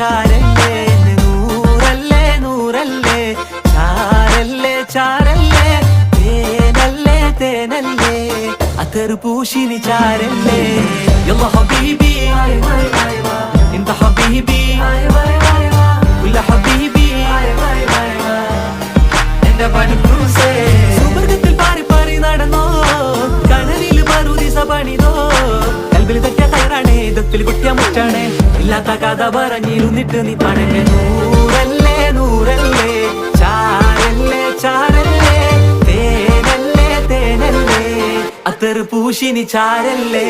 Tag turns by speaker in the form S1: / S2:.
S1: ചാരല്ലേ നൂറല്ലേ നൂറല്ലേ ചാരല്ലേ ചാരല്ലേ തേനല്ലേ തേനല്ലേ അത്തറ് പൂശിനി ചാരല്ലേ യല്ലാ ഹബീബി انت حبيبي كل حبيبي എന്റെ പണിക്കൂസേ സുവർഗത്തിൽ പാറി പാറി നടന്നോ കനലിൽ മറുദിസ പണിതോ കൽബിൽ തെറ്റിയ കയറാണേ ദത്തിൽ കുട്ടിയ മുറ്റാണേ ഇല്ലാത്ത കഥ പറഞ്ഞിരുന്നിട്ട് നീ പണങ്ങ നൂറല്ലേ നൂറല്ലേ ചാരല്ലേ ചാരല്ലേ തേനല്ലേ തേനല്ലേ അത്തറ് പൂശിനി ചാരല്ലേ